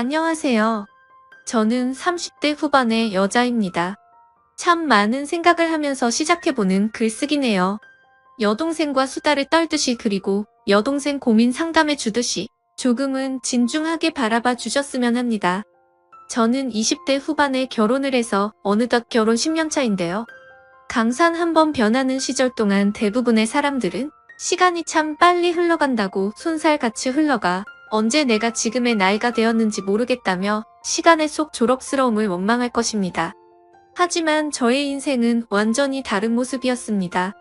안녕하세요. 저는 30대 후반의 여자입니다. 참 많은 생각을 하면서 시작해보는 글쓰기네요. 여동생과 수다를 떨듯이 그리고 여동생 고민 상담해 주듯이 조금은 진중하게 바라봐 주셨으면 합니다. 저는 20대 후반에 결혼을 해서 어느덧 결혼 10년 차인데요. 강산 한번 변하는 시절 동안 대부분의 사람들은 시간이 참 빨리 흘러간다고 손살같이 흘러가 언제 내가 지금의 나이가 되었는지 모르겠다며 시간의 속 졸업스러움을 원망할 것입니다. 하지만 저의 인생은 완전히 다른 모습이었습니다.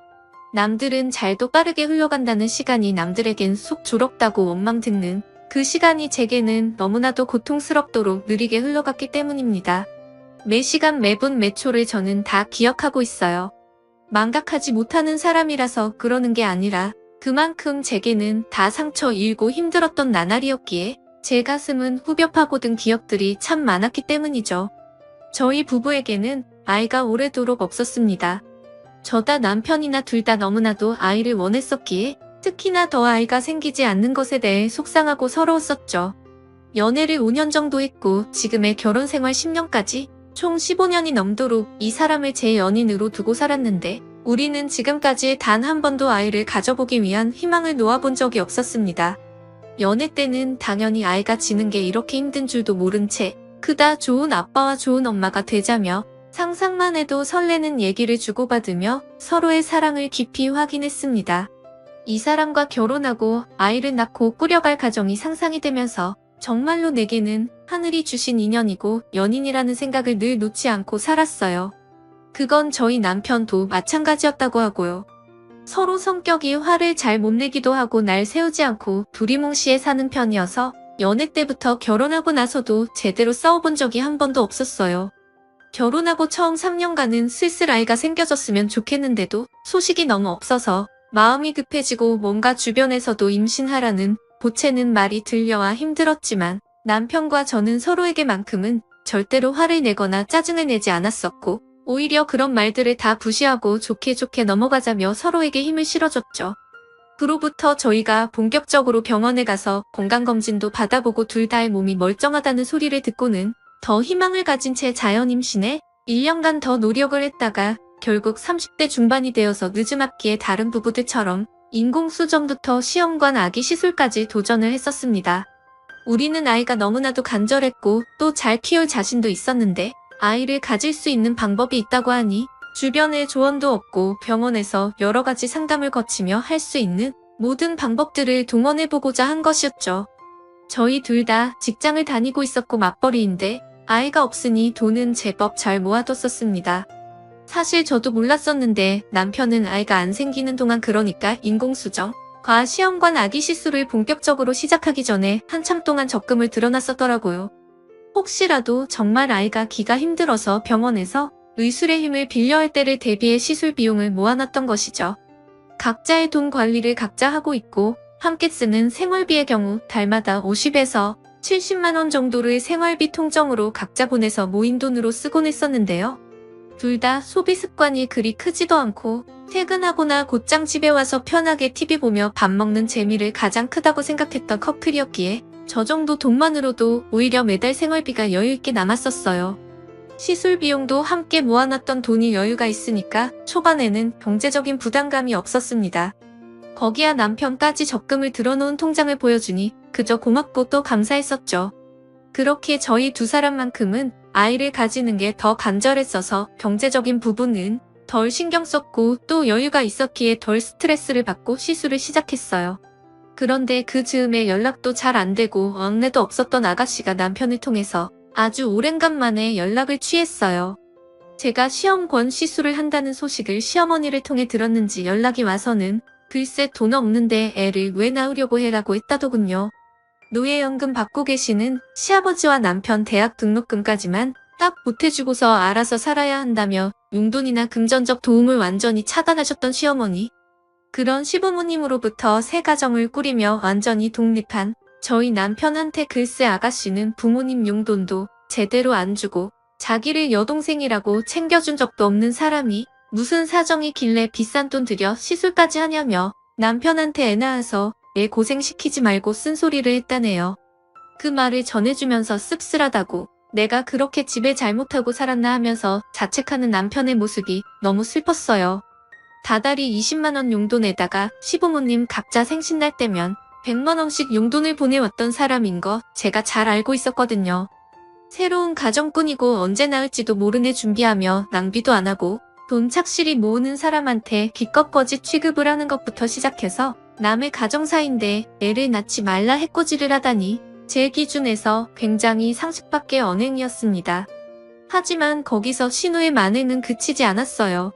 남들은 잘도 빠르게 흘러간다는 시간이 남들에겐 속 졸업다고 원망 듣는 그 시간이 제게는 너무나도 고통스럽도록 느리게 흘러갔기 때문입니다. 매 시간 매분 매초를 저는 다 기억하고 있어요. 망각하지 못하는 사람이라서 그러는 게 아니라 그만큼 제게는 다 상처 일고 힘들었던 나날이었기에 제 가슴은 후벼 파고든 기억들이 참 많았기 때문이죠. 저희 부부에게는 아이가 오래도록 없었습니다. 저다 남편이나 둘 다 너무나도 아이를 원했었기에 특히나 더 아이가 생기지 않는 것에 대해 속상하고 서러웠었죠. 연애를 5년 정도 했고 지금의 결혼 생활 10년까지 총 15년이 넘도록 이 사람을 제 연인으로 두고 살았는데 우리는 지금까지 단 한 번도 아이를 가져보기 위한 희망을 놓아본 적이 없었습니다. 연애 때는 당연히 아이가 지는 게 이렇게 힘든 줄도 모른 채 그다 좋은 아빠와 좋은 엄마가 되자며 상상만 해도 설레는 얘기를 주고받으며 서로의 사랑을 깊이 확인했습니다. 이 사람과 결혼하고 아이를 낳고 꾸려갈 가정이 상상이 되면서 정말로 내게는 하늘이 주신 인연이고 연인이라는 생각을 늘 놓지 않고 살았어요. 그건 저희 남편도 마찬가지였다고 하고요. 서로 성격이 화를 잘 못 내기도 하고 날 세우지 않고 두리뭉시에 사는 편이어서 연애 때부터 결혼하고 나서도 제대로 싸워본 적이 한 번도 없었어요. 결혼하고 처음 3년간은 슬슬 아이가 생겨졌으면 좋겠는데도 소식이 너무 없어서 마음이 급해지고 뭔가 주변에서도 임신하라는 보채는 말이 들려와 힘들었지만 남편과 저는 서로에게만큼은 절대로 화를 내거나 짜증을 내지 않았었고 오히려 그런 말들을 다 무시하고 좋게 좋게 넘어가자며 서로에게 힘을 실어줬죠. 그로부터 저희가 본격적으로 병원에 가서 건강검진도 받아보고 둘 다의 몸이 멀쩡하다는 소리를 듣고는 더 희망을 가진 채 자연 임신에 1년간 더 노력을 했다가 결국 30대 중반이 되어서 늦음앞기에 다른 부부들처럼 인공수정부터 시험관 아기 시술까지 도전을 했었습니다. 우리는 아이가 너무나도 간절했고 또 잘 키울 자신도 있었는데 아이를 가질 수 있는 방법이 있다고 하니 주변에 조언도 없고 병원에서 여러 가지 상담을 거치며 할 수 있는 모든 방법들을 동원해보고자 한 것이었죠. 저희 둘 다 직장을 다니고 있었고 맞벌이인데 아이가 없으니 돈은 제법 잘 모아뒀었습니다. 사실 저도 몰랐었는데 남편은 아이가 안 생기는 동안 그러니까 인공수정, 과시험관 아기 시술을 본격적으로 시작하기 전에 한참 동안 적금을 들여놨었더라고요. 혹시라도 정말 아이가 기가 힘들어서 병원에서 의술의 힘을 빌려 할 때를 대비해 시술 비용을 모아놨던 것이죠. 각자의 돈 관리를 각자 하고 있고 함께 쓰는 생활비의 경우 달마다 50에서 70만 원 정도를 생활비 통정으로 각자 보내서 모인 돈으로 쓰곤 했었는데요. 둘 다 소비 습관이 그리 크지도 않고 퇴근하거나 곧장 집에 와서 편하게 TV 보며 밥 먹는 재미를 가장 크다고 생각했던 커플이었기에 저 정도 돈만으로도 오히려 매달 생활비가 여유있게 남았었어요. 시술 비용도 함께 모아놨던 돈이 여유가 있으니까 초반에는 경제적인 부담감이 없었습니다. 거기야 남편까지 적금을 들어놓은 통장을 보여주니 그저 고맙고 또 감사했었죠. 그렇게 저희 두 사람만큼은 아이를 가지는 게 더 간절했어서 경제적인 부분은 덜 신경 썼고 또 여유가 있었기에 덜 스트레스를 받고 시술을 시작했어요. 그런데 그 즈음에 연락도 잘 안 되고 왕래도 없었던 아가씨가 남편을 통해서 아주 오랜간만에 연락을 취했어요. 제가 시험권 시술을 한다는 소식을 시어머니를 통해 들었는지 연락이 와서는 글쎄 돈 없는데 애를 왜 낳으려고 해라고 했다더군요. 노예연금 받고 계시는 시아버지와 남편 대학 등록금까지만 딱 보태주고서 알아서 살아야 한다며 용돈이나 금전적 도움을 완전히 차단하셨던 시어머니. 그런 시부모님으로부터 새 가정을 꾸리며 완전히 독립한 저희 남편한테 글쎄 아가씨는 부모님 용돈도 제대로 안 주고 자기를 여동생이라고 챙겨준 적도 없는 사람이 무슨 사정이 길래 비싼 돈 들여 시술까지 하냐며 남편한테 애 낳아서 애 고생시키지 말고 쓴소리를 했다네요. 그 말을 전해주면서 씁쓸하다고 내가 그렇게 집에 잘못하고 살았나 하면서 자책하는 남편의 모습이 너무 슬펐어요. 다달이 20만원 용돈에다가 시부모님 각자 생신날 때면 100만원씩 용돈을 보내왔던 사람인 거 제가 잘 알고 있었거든요. 새로운 가정 꾸이고 언제 낳을지도 모르네 준비하며 낭비도 안 하고 돈 착실히 모으는 사람한테 기껏 거짓 취급을 하는 것부터 시작해서 남의 가정사인데 애를 낳지 말라 해코지를 하다니 제 기준에서 굉장히 상식밖의 언행이었습니다. 하지만 거기서 신우의 만행은 그치지 않았어요.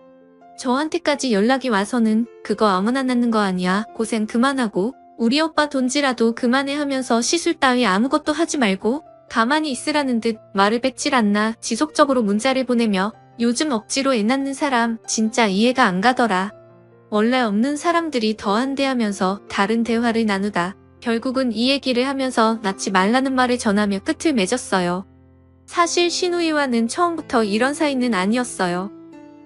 저한테까지 연락이 와서는 그거 아무나 낳는 거 아니야. 고생 그만하고 우리 오빠 돈지라도 그만해 하면서 시술 따위 아무것도 하지 말고 가만히 있으라는 듯 말을 뱉질 않나 지속적으로 문자를 보내며 요즘 억지로 애 낳는 사람 진짜 이해가 안 가더라. 원래 없는 사람들이 더한대 하면서 다른 대화를 나누다 결국은 이 얘기를 하면서 낳지 말라는 말을 전하며 끝을 맺었어요. 사실 신우이와는 처음부터 이런 사이는 아니었어요.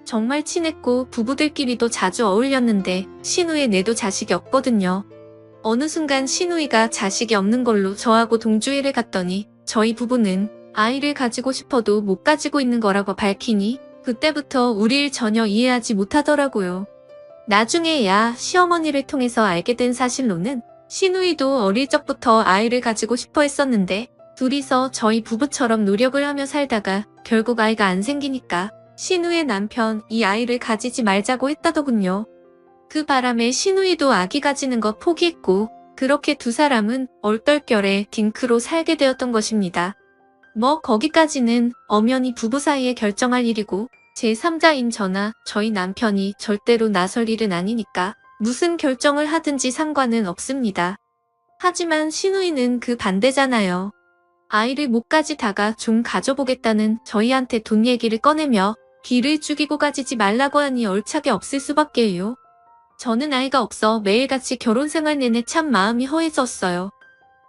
정말 친했고 부부들끼리도 자주 어울렸는데 신우의 내도 자식이 없거든요. 어느 순간 신우이가 자식이 없는 걸로 저하고 동주회를 갔더니 저희 부부는 아이를 가지고 싶어도 못 가지고 있는 거라고 밝히니 그때부터 우릴 전혀 이해하지 못하더라고요. 나중에야 시어머니를 통해서 알게 된 사실로는 신우이도 어릴 적부터 아이를 가지고 싶어 했었는데 둘이서 저희 부부처럼 노력을 하며 살다가 결국 아이가 안 생기니까 신우의 남편 이 아이를 가지지 말자고 했다더군요. 그 바람에 신우이도 아기 가지는 거 포기했고 그렇게 두 사람은 얼떨결에 딩크로 살게 되었던 것입니다. 뭐 거기까지는 엄연히 부부 사이에 결정할 일이고 제3자인 저나 저희 남편이 절대로 나설 일은 아니니까 무슨 결정을 하든지 상관은 없습니다. 하지만 신우이는 그 반대잖아요. 아이를 못 가지다가 좀 가져보겠다는 저희한테 돈 얘기를 꺼내며 기를 죽이고 가지지 말라고 하니 얼차게 없을 수밖에요. 저는 아이가 없어 매일같이 결혼 생활 내내 참 마음이 허해졌어요.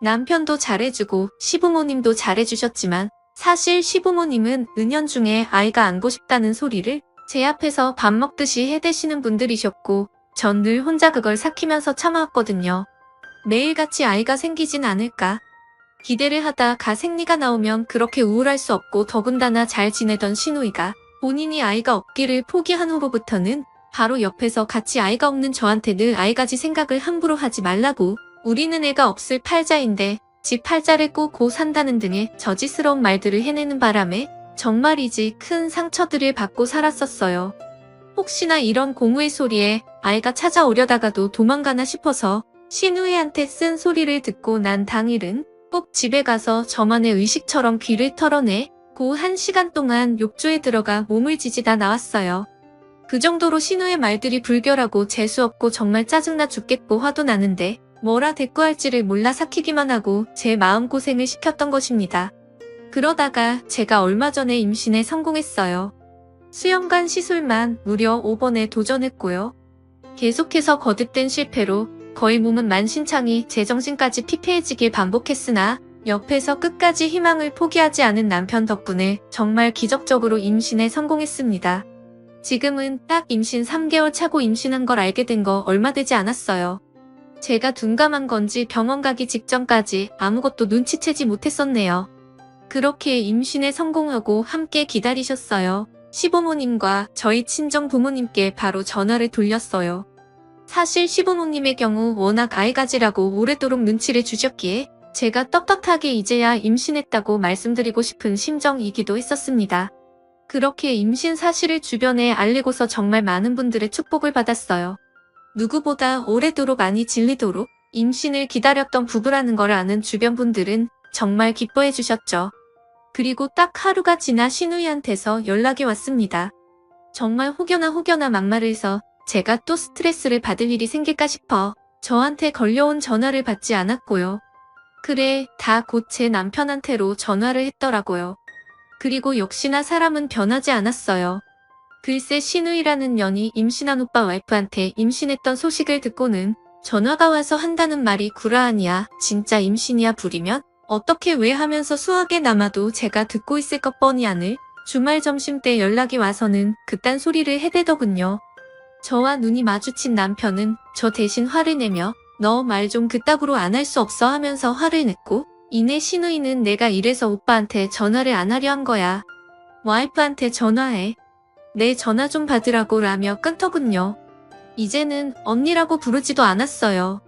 남편도 잘해주고 시부모님도 잘해주셨지만 사실 시부모님은 은연중에 아이가 안고 싶다는 소리를 제 앞에서 밥 먹듯이 해대시는 분들이셨고 전 늘 혼자 그걸 삭히면서 참아왔거든요. 매일같이 아이가 생기진 않을까. 기대를 하다가 생리가 나오면 그렇게 우울할 수 없고 더군다나 잘 지내던 신우이가 본인이 아이가 없기를 포기한 후로부터는 바로 옆에서 같이 아이가 없는 저한테 늘 아이 가지 생각을 함부로 하지 말라고 우리는 애가 없을 팔자인데 집 팔자를 꼬고 산다는 등의 저지스러운 말들을 해내는 바람에 정말이지 큰 상처들을 받고 살았었어요. 혹시나 이런 공우의 소리에 아이가 찾아오려다가도 도망가나 싶어서 신우이한테 쓴 소리를 듣고 난 당일은 꼭 집에 가서 저만의 의식처럼 귀를 털어내 고 1시간 동안 욕조에 들어가 몸을 지지다 나왔어요. 그 정도로 신우의 말들이 불결하고 재수없고 정말 짜증나 죽겠고 화도 나는데 뭐라 대꾸할지를 몰라 삭히기만 하고 제 마음고생을 시켰던 것입니다. 그러다가 제가 얼마 전에 임신에 성공했어요. 수영관 시술만 무려 5번에 도전했고요. 계속해서 거듭된 실패로 거의 몸은 만신창이 제정신까지 피폐해지길 반복했으나 옆에서 끝까지 희망을 포기하지 않은 남편 덕분에 정말 기적적으로 임신에 성공했습니다. 지금은 딱 임신 3개월 차고 임신한 걸 알게 된 거 얼마 되지 않았어요. 제가 둔감한 건지 병원 가기 직전까지 아무것도 눈치채지 못했었네요. 그렇게 임신에 성공하고 함께 기다리셨어요. 시부모님과 저희 친정 부모님께 바로 전화를 돌렸어요. 사실 시부모님의 경우 워낙 아이 가지라고 오래도록 눈치를 주셨기에 제가 떳떳하게 이제야 임신했다고 말씀드리고 싶은 심정이기도 했었습니다. 그렇게 임신 사실을 주변에 알리고서 정말 많은 분들의 축복을 받았어요. 누구보다 오래도록 아니 질리도록 임신을 기다렸던 부부라는 걸 아는 주변 분들은 정말 기뻐해 주셨죠. 그리고 딱 하루가 지나 신우이한테서 연락이 왔습니다. 정말 혹여나 막말을 해서 제가 또 스트레스를 받을 일이 생길까 싶어 저한테 걸려온 전화를 받지 않았고요. 그래, 다 곧 제 남편한테로 전화를 했더라고요. 그리고 역시나 사람은 변하지 않았어요. 글쎄 신우이라는 년이 임신한 오빠 와이프한테 임신했던 소식을 듣고는 전화가 와서 한다는 말이 구라아니야. 진짜 임신이야 부리면 어떻게 왜 하면서 수학에 남아도 제가 듣고 있을 것 뻔히 아는 주말 점심때 연락이 와서는 그딴 소리를 해대더군요. 저와 눈이 마주친 남편은 저 대신 화를 내며 너 말 좀 그따구로 안 할 수 없어 하면서 화를 냈고 이내 신우이는 내가 이래서 오빠한테 전화를 안 하려 한 거야. 와이프한테 전화해. 내 전화 좀 받으라고 라며 끊더군요. 이제는 언니라고 부르지도 않았어요.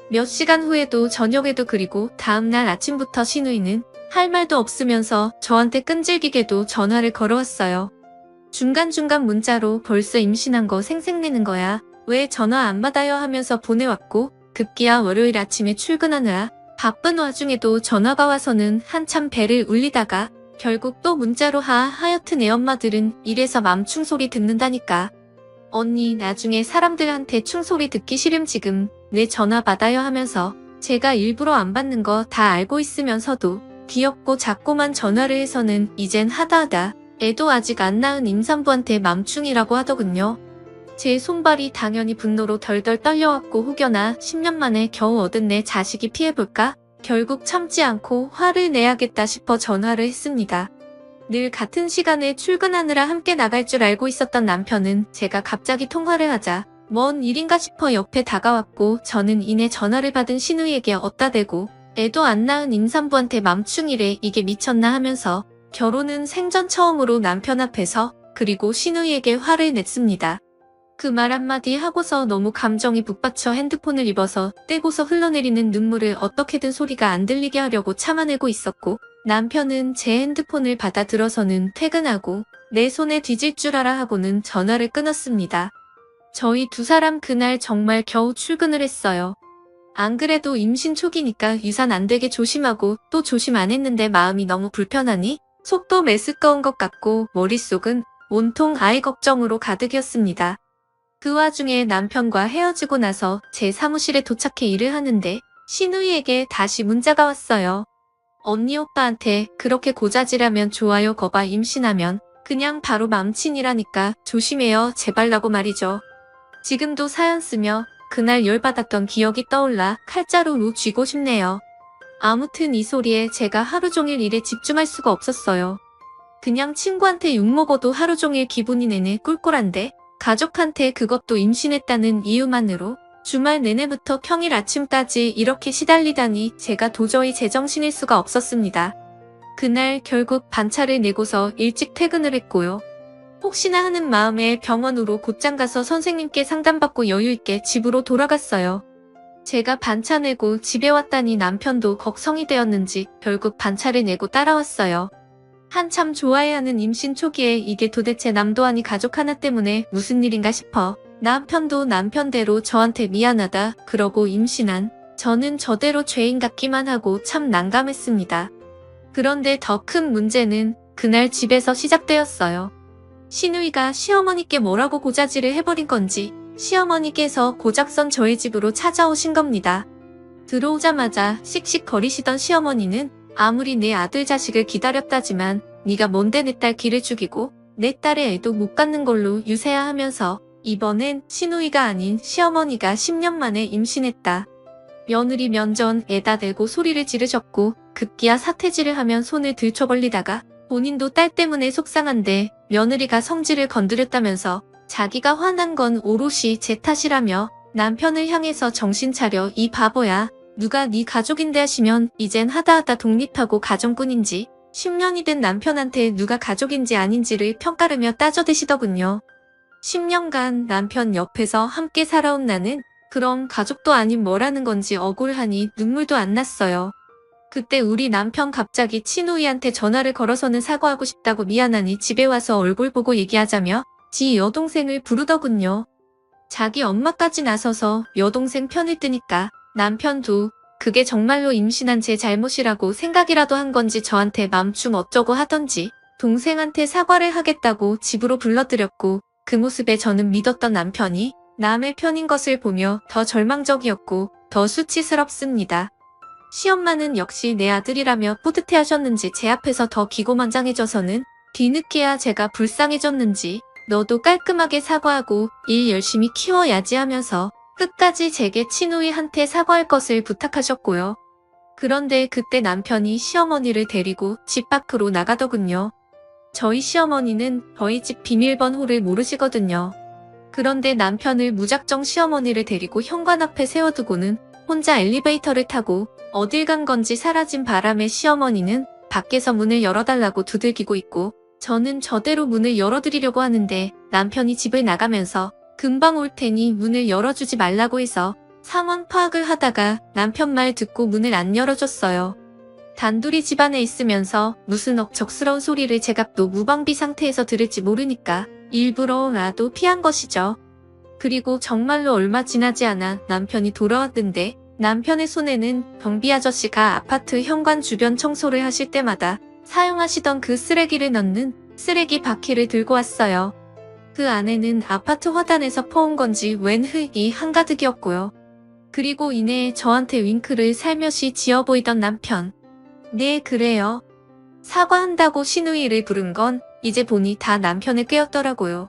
몇 시간 후에도 저녁에도 그리고 다음날 아침부터 신우이는 할 말도 없으면서 저한테 끈질기게도 전화를 걸어왔어요. 중간중간 문자로 벌써 임신한 거 생색내는 거야. 왜 전화 안 받아요 하면서 보내왔고 급기야 월요일 아침에 출근하느라 바쁜 와중에도 전화가 와서는 한참 배를 울리다가 결국 또 문자로 하여튼 애 엄마들은 이래서 맘충 소리 듣는다니까. 언니 나중에 사람들한테 충소리 듣기 싫음 지금 내 전화 받아요 하면서 제가 일부러 안 받는 거 다 알고 있으면서도 귀엽고 작고만 전화를 해서는 이젠 하다하다 애도 아직 안 낳은 임산부한테 맘충이라고 하더군요. 제 손발이 당연히 분노로 덜덜 떨려왔고 혹여나 10년 만에 겨우 얻은 내 자식이 피해볼까? 결국 참지 않고 화를 내야겠다 싶어 전화를 했습니다. 늘 같은 시간에 출근하느라 함께 나갈 줄 알고 있었던 남편은 제가 갑자기 통화를 하자 뭔 일인가 싶어 옆에 다가왔고 저는 이내 전화를 받은 신우이에게 어따 대고 애도 안 낳은 임산부한테 맘충이래 이게 미쳤나 하면서 결혼은 생전 처음으로 남편 앞에서 그리고 신우이에게 화를 냈습니다. 그 말 한마디 하고서 너무 감정이 북받쳐 핸드폰을 입어서 떼고서 흘러내리는 눈물을 어떻게든 소리가 안 들리게 하려고 참아내고 있었고 남편은 제 핸드폰을 받아들어서는 퇴근하고 내 손에 뒤질 줄 알아 하고는 전화를 끊었습니다. 저희 두 사람 그날 정말 겨우 출근을 했어요. 안 그래도 임신 초기니까 유산 안 되게 조심하고 또 조심 안 했는데 마음이 너무 불편하니 속도 메스꺼운 것 같고 머릿속은 온통 아이 걱정으로 가득이었습니다. 그 와중에 남편과 헤어지고 나서 제 사무실에 도착해 일을 하는데 신우이에게 다시 문자가 왔어요. 언니 오빠한테 그렇게 고자질하면 좋아요 거봐 임신하면 그냥 바로 맘친이라니까 조심해요 제발라고 말이죠. 지금도 사연 쓰며 그날 열받았던 기억이 떠올라 칼자루로 쥐고 싶네요. 아무튼 이 소리에 제가 하루 종일 일에 집중할 수가 없었어요. 그냥 친구한테 욕먹어도 하루 종일 기분이 내내 꿀꿀한데 가족한테 그것도 임신했다는 이유만으로 주말 내내부터 평일 아침까지 이렇게 시달리다니 제가 도저히 제정신일 수가 없었습니다. 그날 결국 반차를 내고서 일찍 퇴근을 했고요. 혹시나 하는 마음에 병원으로 곧장 가서 선생님께 상담받고 여유있게 집으로 돌아갔어요. 제가 반차 내고 집에 왔다니 남편도 걱성이 되었는지 결국 반차를 내고 따라왔어요. 한참 좋아해하는 임신 초기에 이게 도대체 남도 아니 가족 하나 때문에 무슨 일인가 싶어 남편도 남편대로 저한테 미안하다 그러고 임신한 저는 저대로 죄인 같기만 하고 참 난감했습니다. 그런데 더 큰 문제는 그날 집에서 시작되었어요. 신우이가 시어머니께 뭐라고 고자질을 해버린 건지 시어머니께서 고작선 저희 집으로 찾아오신 겁니다. 들어오자마자 씩씩거리시던 시어머니는 아무리 내 아들 자식을 기다렸다지만 네가 뭔데 내 딸 기를 죽이고 내 딸의 애도 못 갖는 걸로 유세야 하면서 이번엔 신우이가 아닌 시어머니가 10년 만에 임신했다. 며느리 면전 애다 대고 소리를 지르셨고 급기야 사태질을 하면 손을 들쳐벌리다가 본인도 딸 때문에 속상한데 며느리가 성질을 건드렸다면서 자기가 화난 건 오롯이 제 탓이라며 남편을 향해서 정신 차려 이 바보야. 누가 네 가족인데 하시면 이젠 하다하다 독립하고 가정꾼인지 10년이 된 남편한테 누가 가족인지 아닌지를 평가르며 따져대시더군요. 10년간 남편 옆에서 함께 살아온 나는 그럼 가족도 아닌 뭐라는 건지 억울하니 눈물도 안 났어요. 그때 우리 남편 갑자기 친우이한테 전화를 걸어서는 사과하고 싶다고 미안하니 집에 와서 얼굴 보고 얘기하자며 지 여동생을 부르더군요. 자기 엄마까지 나서서 여동생 편을 뜨니까 남편도 그게 정말로 임신한 제 잘못이라고 생각이라도 한 건지 저한테 맘충 어쩌고 하던지 동생한테 사과를 하겠다고 집으로 불러들였고 그 모습에 저는 믿었던 남편이 남의 편인 것을 보며 더 절망적이었고 더 수치스럽습니다. 시엄마는 역시 내 아들이라며 뿌듯해하셨는지 제 앞에서 더 기고만장해져서는 뒤늦게야 제가 불쌍해졌는지 너도 깔끔하게 사과하고 일 열심히 키워야지 하면서 끝까지 제게 친우이한테 사과할 것을 부탁하셨고요. 그런데 그때 남편이 시어머니를 데리고 집 밖으로 나가더군요. 저희 시어머니는 저희 집 비밀번호를 모르시거든요. 그런데 남편을 무작정 시어머니를 데리고 현관 앞에 세워두고는 혼자 엘리베이터를 타고 어딜 간 건지 사라진 바람에 시어머니는 밖에서 문을 열어달라고 두들기고 있고, 저는 저대로 문을 열어드리려고 하는데 남편이 집을 나가면서 금방 올 테니 문을 열어주지 말라고 해서 상황 파악을 하다가 남편 말 듣고 문을 안 열어줬어요. 단둘이 집안에 있으면서 무슨 억척스러운 소리를 제가 또 무방비 상태에서 들을지 모르니까 일부러라도 피한 것이죠. 그리고 정말로 얼마 지나지 않아 남편이 돌아왔던데, 남편의 손에는 경비 아저씨가 아파트 현관 주변 청소를 하실 때마다 사용하시던 그 쓰레기를 넣는 쓰레기 바퀴를 들고 왔어요. 그 안에는 아파트 화단에서 퍼온 건지 웬 흙이 한가득이었고요. 그리고 이내 저한테 윙크를 살며시 지어 보이던 남편. 네, 그래요. 사과한다고 시누이를 부른 건 이제 보니 다 남편의 꾀였더라고요.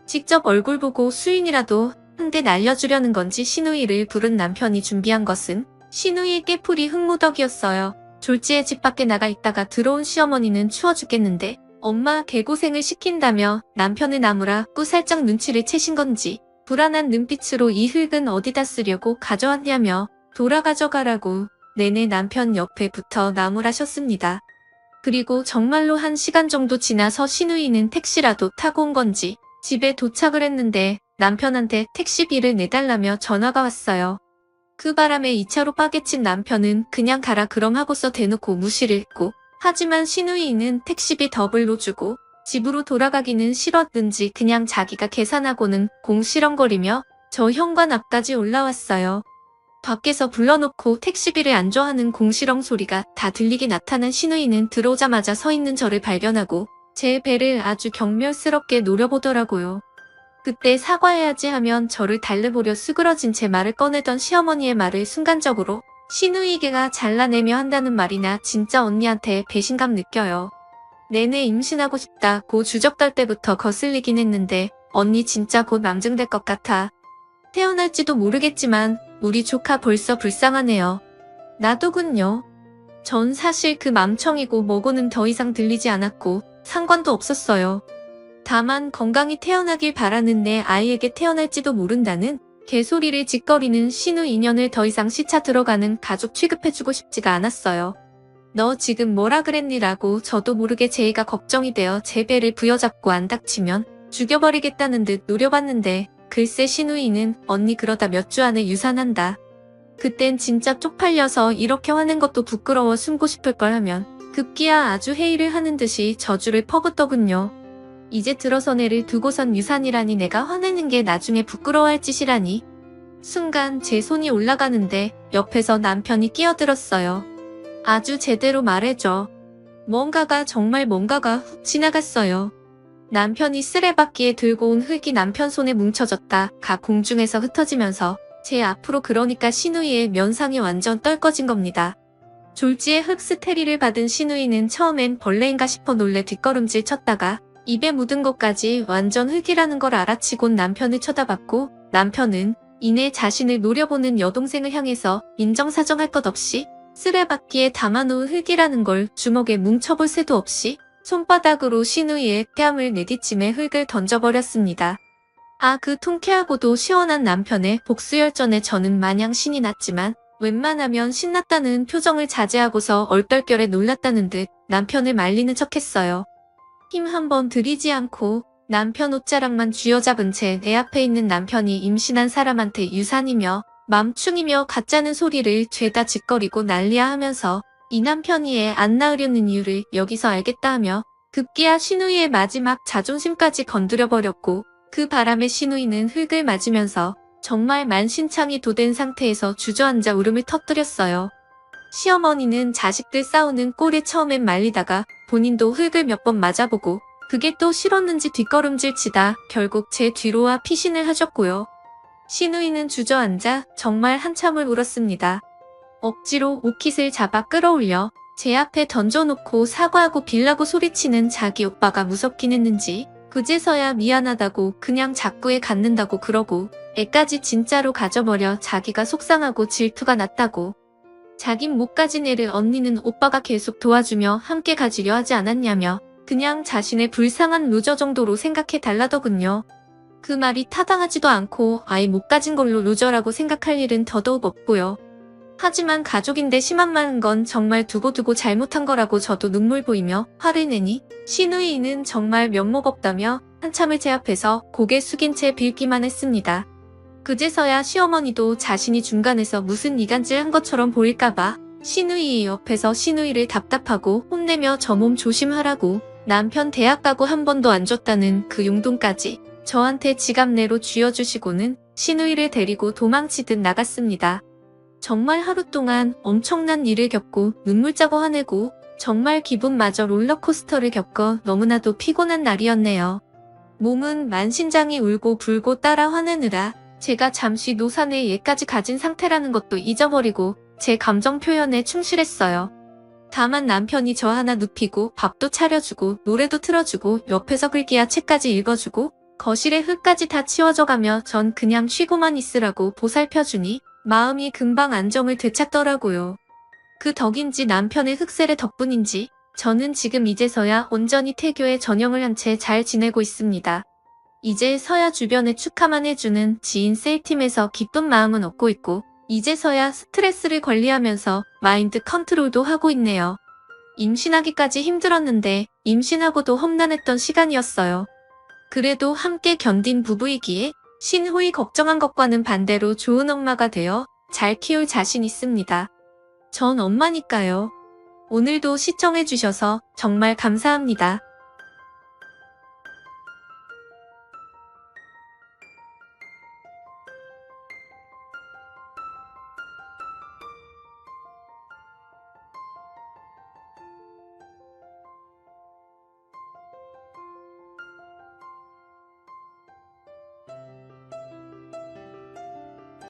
직접 얼굴 보고 수인이라도 한 대 날려주려는 건지 시누이를 부른 남편이 준비한 것은 시누이의 깨풀이 흙무더기였어요. 졸지에 집 밖에 나가 있다가 들어온 시어머니는 추워 죽겠는데 엄마 개고생을 시킨다며 남편의 나무라고 살짝 눈치를 채신 건지 불안한 눈빛으로 이 흙은 어디다 쓰려고 가져왔냐며 돌아가져가라고 내내 남편 옆에 붙어 나무라셨습니다. 그리고 정말로 1시간 정도 지나서 시누이는 택시라도 타고 온 건지 집에 도착을 했는데 남편한테 택시비를 내달라며 전화가 왔어요. 그 바람에 2차로 빠개친 남편은 그냥 가라 그럼 하고서 대놓고 무시를 했고, 하지만 시누이는 택시비 더블로 주고 집으로 돌아가기는 싫었는지 그냥 자기가 계산하고는 공시렁거리며 저 현관 앞까지 올라왔어요. 밖에서 불러놓고 택시비를 안 줘하는 공시렁 소리가 다 들리게 나타난 시누이는 들어오자마자 서 있는 저를 발견하고 제 배를 아주 경멸스럽게 노려보더라고요. 그때 사과해야지 하면 저를 달래보려 수그러진 제 말을 꺼내던 시어머니의 말을 순간적으로 시누이게가 잘라내며 한다는 말이나 진짜 언니한테 배신감 느껴요. 내내 임신하고 싶다고 주접떨 때부터 거슬리긴 했는데 언니 진짜 곧 맘증될 것 같아. 태어날지도 모르겠지만 우리 조카 벌써 불쌍하네요. 나도군요. 전 사실 그 맘청이고 뭐고는 더 이상 들리지 않았고 상관도 없었어요. 다만 건강히 태어나길 바라는 내 아이에게 태어날지도 모른다는 개소리를 짓거리는 신우 인연을 더 이상 시차 들어가는 가족 취급해주고 싶지가 않았어요. 너 지금 뭐라 그랬니라고 저도 모르게 제이가 걱정이 되어 제 배를 부여잡고 안 닥치면 죽여버리겠다는 듯 노려봤는데 글쎄 시누이는 언니 그러다 몇 주 안에 유산한다. 그땐 진짜 쪽팔려서 이렇게 화낸 것도 부끄러워 숨고 싶을 걸 하면 급기야 아주 회의를 하는 듯이 저주를 퍼붓더군요. 이제 들어선 애를 두고선 유산이라니 내가 화내는 게 나중에 부끄러워할 짓이라니. 순간 제 손이 올라가는데 옆에서 남편이 끼어들었어요. 아주 제대로 말해줘. 정말 뭔가가 훅 지나갔어요. 남편이 쓰레받기에 들고 온 흙이 남편 손에 뭉쳐졌다가 공중에서 흩어지면서 제 앞으로 그러니까 시누이의 면상이 완전 떨궈진 겁니다. 졸지에 흙 스테리를 받은 시누이는 처음엔 벌레인가 싶어 놀래 뒷걸음질 쳤다가 입에 묻은 것까지 완전 흙이라는 걸 알아치곤 남편을 쳐다봤고, 남편은 이내 자신을 노려보는 여동생을 향해서 인정사정할 것 없이 쓰레받기에 담아놓은 흙이라는 걸 주먹에 뭉쳐볼 새도 없이 손바닥으로 시누이의 뺨을 내디침에 흙을 던져버렸습니다. 그 통쾌하고도 시원한 남편의 복수열전에 저는 마냥 신이 났지만 웬만하면 신났다는 표정을 자제하고서 얼떨결에 놀랐다는 듯 남편을 말리는 척했어요. 힘 한번 들이지 않고 남편 옷자락만 쥐어잡은 채 내 앞에 있는 남편이 임신한 사람한테 유산이며 맘충이며 가짜는 소리를 죄다 짓거리고 난리야 하면서 이 남편이 애 안 낳으려는 이유를 여기서 알겠다 하며 급기야 시누이의 마지막 자존심까지 건드려버렸고, 그 바람에 시누이는 흙을 맞으면서 정말 만신창이 도된 상태에서 주저앉아 울음을 터뜨렸어요. 시어머니는 자식들 싸우는 꼴에 처음엔 말리다가 본인도 흙을 몇 번 맞아보고 그게 또 싫었는지 뒷걸음질 치다 결국 제 뒤로 와 피신을 하셨고요. 시누이는 주저앉아 정말 한참을 울었습니다. 억지로 옷깃을 잡아 끌어올려 제 앞에 던져놓고 사과하고 빌라고 소리치는 자기 오빠가 무섭긴 했는지 그제서야 미안하다고 그냥 작구에 갖는다고 그러고 애까지 진짜로 가져버려 자기가 속상하고 질투가 났다고. 자긴 못 가진 애를 언니는 오빠가 계속 도와주며 함께 가지려 하지 않았냐며 그냥 자신의 불쌍한 루저 정도로 생각해 달라더군요. 그 말이 타당하지도 않고 아예 못 가진 걸로 루저라고 생각할 일은 더더욱 없고요. 하지만 가족인데 심한 말은 건 정말 두고두고 잘못한 거라고 저도 눈물 보이며 화를 내니 신우이는 정말 면목 없다며 한참을 제 앞에서 고개 숙인 채 빌기만 했습니다. 그제서야 시어머니도 자신이 중간에서 무슨 이간질 한 것처럼 보일까봐 신우이 옆에서 신우이를 답답하고 혼내며 저 몸 조심하라고 남편 대학 가고 한 번도 안 줬다는 그 용돈까지 저한테 지갑 내로 쥐어주시고는 신우이를 데리고 도망치듯 나갔습니다. 정말 하루 동안 엄청난 일을 겪고 눈물 짜고 화내고 정말 기분마저 롤러코스터를 겪어 너무나도 피곤한 날이었네요. 몸은 만신장이 울고 불고 따라 화내느라 제가 잠시 노산의 예까지 가진 상태라는 것도 잊어버리고 제 감정 표현에 충실했어요. 다만 남편이 저 하나 눕히고 밥도 차려주고 노래도 틀어주고 옆에서 글귀야 책까지 읽어주고 거실에 흙까지 다 치워져가며 전 그냥 쉬고만 있으라고 보살펴주니 마음이 금방 안정을 되찾더라고요. 그 덕인지 남편의 흑세례 덕분인지 저는 지금 이제서야 온전히 태교에 전영을 한 채 잘 지내고 있습니다. 이제서야 주변에 축하만 해주는 지인 셀팀에서 기쁜 마음은 얻고 있고 이제서야 스트레스를 관리하면서 마인드 컨트롤도 하고 있네요. 임신하기까지 힘들었는데 임신하고도 험난했던 시간이었어요. 그래도 함께 견딘 부부이기에 신우이 걱정한 것과는 반대로 좋은 엄마가 되어 잘 키울 자신 있습니다. 전 엄마니까요. 오늘도 시청해주셔서 정말 감사합니다.